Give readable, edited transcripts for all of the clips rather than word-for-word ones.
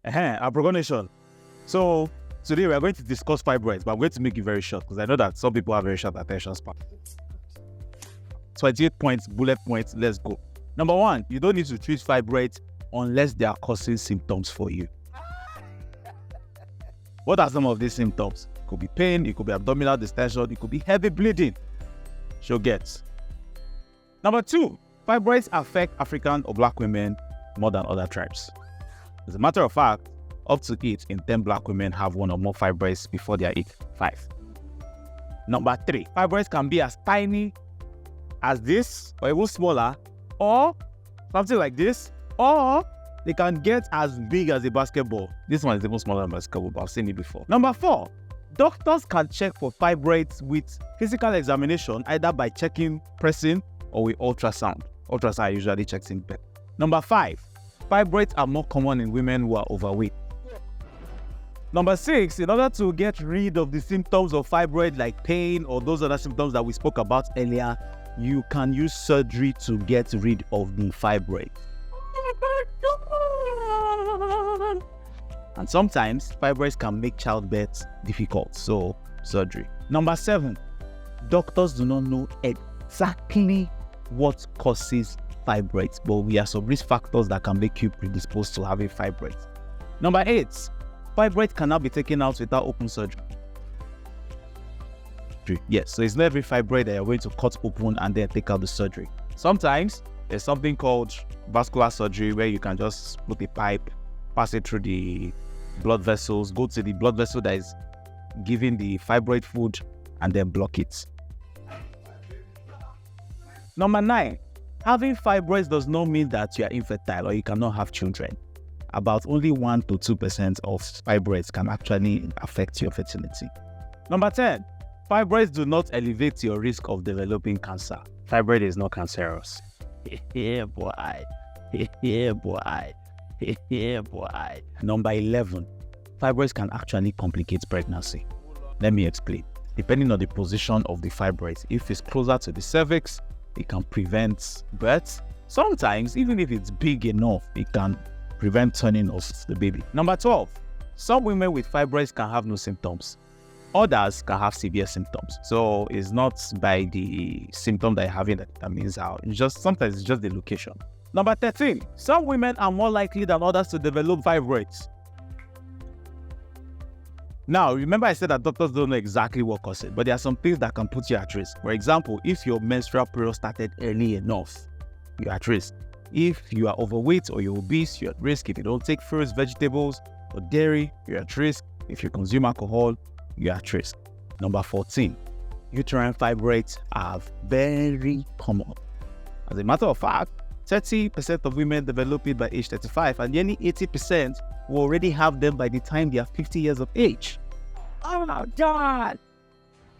Aprokodoctor. So today we are going to discuss fibroids, but I'm going to make it very short because I know that some people have very short attention span. 28 points, bullet points, let's go. Number 1, you don't need to treat fibroids unless they are causing symptoms for you. What are some of these symptoms? It could be pain, it could be abdominal distension, it could be heavy bleeding. She'll get. Number 2, fibroids affect African or Black women more than other tribes. As a matter of fact, up to 8 in 10 Black women have 1 or more fibroids before they are 5. Number 3, fibroids can be as tiny as this, or even smaller, or something like this, or they can get as big as a basketball. This one is even smaller than a basketball, but I've seen it before. Number 4, doctors can check for fibroids with physical examination, either by checking, pressing, or with ultrasound. Ultrasound usually checks in bed. Number 5, fibroids are more common in women who are overweight. Number 6, in order to get rid of the symptoms of fibroid like pain or those other symptoms that we spoke about earlier, you can use surgery to get rid of the fibroid. And sometimes fibroids can make childbirth difficult, so surgery. Number 7, doctors do not know exactly what causes fibroids, but we have some risk factors that can make you predisposed to having fibroids. Number 8, fibroids cannot be taken out without open surgery. Yes, so it's not every fibroid that you're going to cut open and then take out the surgery. Sometimes there's something called vascular surgery where you can just put a pipe, pass it through the blood vessels, go to the blood vessel that is giving the fibroid food and then block it. Number 9, having fibroids does not mean that you are infertile or you cannot have children. About only 1 to 2% of fibroids can actually affect your fertility. Number 10, fibroids do not elevate your risk of developing cancer. Fibroid is not cancerous. Yeah, boy. Yeah, boy. Yeah, boy. Number 11, fibroids can actually complicate pregnancy. Let me explain. Depending on the position of the fibroids, if it's closer to the cervix, it can prevent birth. Sometimes, even if it's big enough, it can prevent turning of the baby. Number 12, some women with fibroids can have no symptoms. Others can have severe symptoms. So it's not by the symptom that you're having that determines how. Sometimes it's just the location. Number 13, some women are more likely than others to develop fibroids. Now, remember I said that doctors don't know exactly what causes it, but there are some things that can put you at risk. For example, if your menstrual period started early enough, you're at risk. If you are overweight or you're obese, you're at risk. If you don't take fruits, vegetables, or dairy, you're at risk. If you consume alcohol, you're at risk. Number 14, uterine fibroids are very common. As a matter of fact, 30% of women develop it by age 35, and nearly 80% will already have them by the time they are 50 years of age. Oh my God!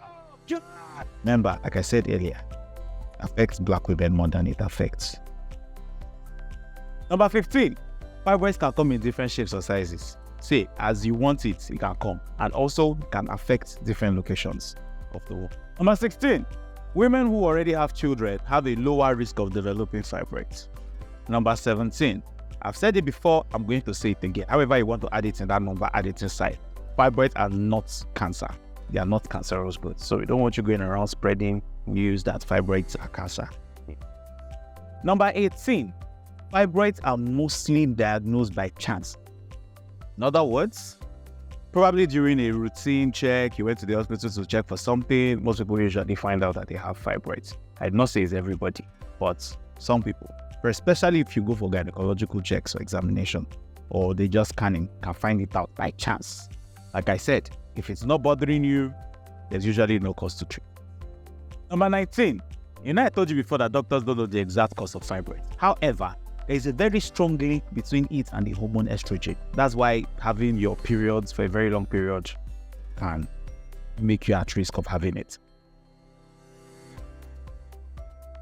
Oh God! Remember, like I said earlier, affects Black women more than it affects. Number 15, fibroids can come in different shapes or sizes. Say, as you want it, it can come, and also can affect different locations of the womb. Number 16, women who already have children have a lower risk of developing fibroids. Number 17, I've said it before, I'm going to say it again. However you want to add it in that number, add it inside. Fibroids are not cancer. They are not cancerous growth. So we don't want you going around spreading news that fibroids are cancer. Number 18, fibroids are mostly diagnosed by chance. In other words, probably during a routine check, you went to the hospital to check for something. Most people usually find out that they have fibroids. I'd not say it's everybody, but some people. But especially if you go for gynecological checks or examination, or they just scanning, can find it out by chance. Like I said, if it's not bothering you, there's usually no cause to treat. Number 19, I told you before that doctors don't know the exact cause of fibroids. However, there is a very strong link between it and the hormone estrogen. That's why having your periods for a very long period can make you at risk of having it.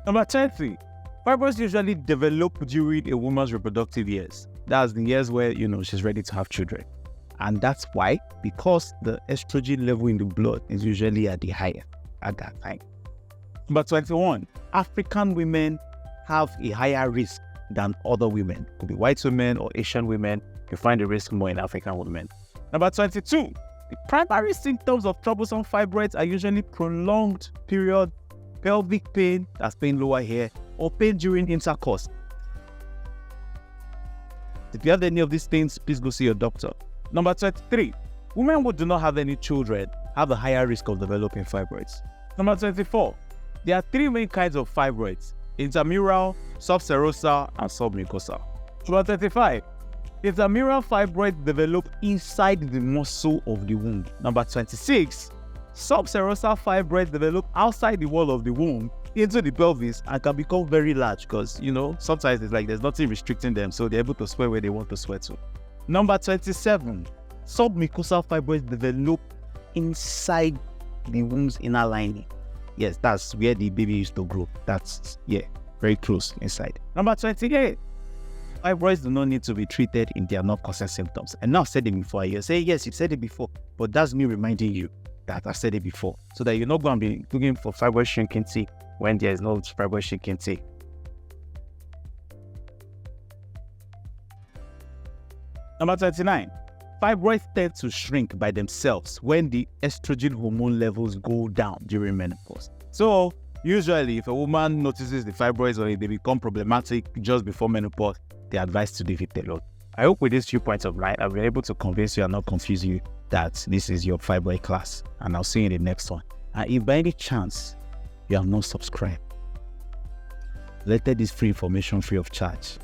Number 20, fibroids usually develop during a woman's reproductive years. That's the years where, she's ready to have children. And that's why, because the estrogen level in the blood is usually at the higher at that time. Number 21, African women have a higher risk than other women. Could be white women or Asian women You find the risk more in African women. Number 22, the primary symptoms of troublesome fibroids are usually prolonged period, pelvic pain, that's pain lower here, or pain during intercourse. If you have any of these things, please go see your doctor. Number 23, women who do not have any children have a higher risk of developing fibroids. Number 24, there are 3 main kinds of fibroids: intramural, subserosal, and submucosal. Number 25, intramural fibroids develop inside the muscle of the womb. Number 26, subserosal fibroids develop outside the wall of the womb into the pelvis and can become very large because, sometimes it's like there's nothing restricting them, so they're able to sweat where they want to sweat to. Number 27, submucosal fibroids develop inside the womb's inner lining. Yes, that's where the baby used to grow. That's, very close inside. Number 28, fibroids do not need to be treated if they are not causing symptoms. And now I've said it before. You say, yes, you said it before, but that's me reminding you that I've said it before, so that you're not going to be looking for fibroid shrinking T when there is no fibroid shrinking T. Number 29, fibroids tend to shrink by themselves when the estrogen hormone levels go down during menopause. So usually if a woman notices the fibroids or if they become problematic just before menopause, they're advised to leave it alone. I hope with these few points of light, I'll be able to convince you and not confuse you that this is your fibroid class, and I'll see you in the next one. And if by any chance you have not subscribed, let's take this free information free of charge.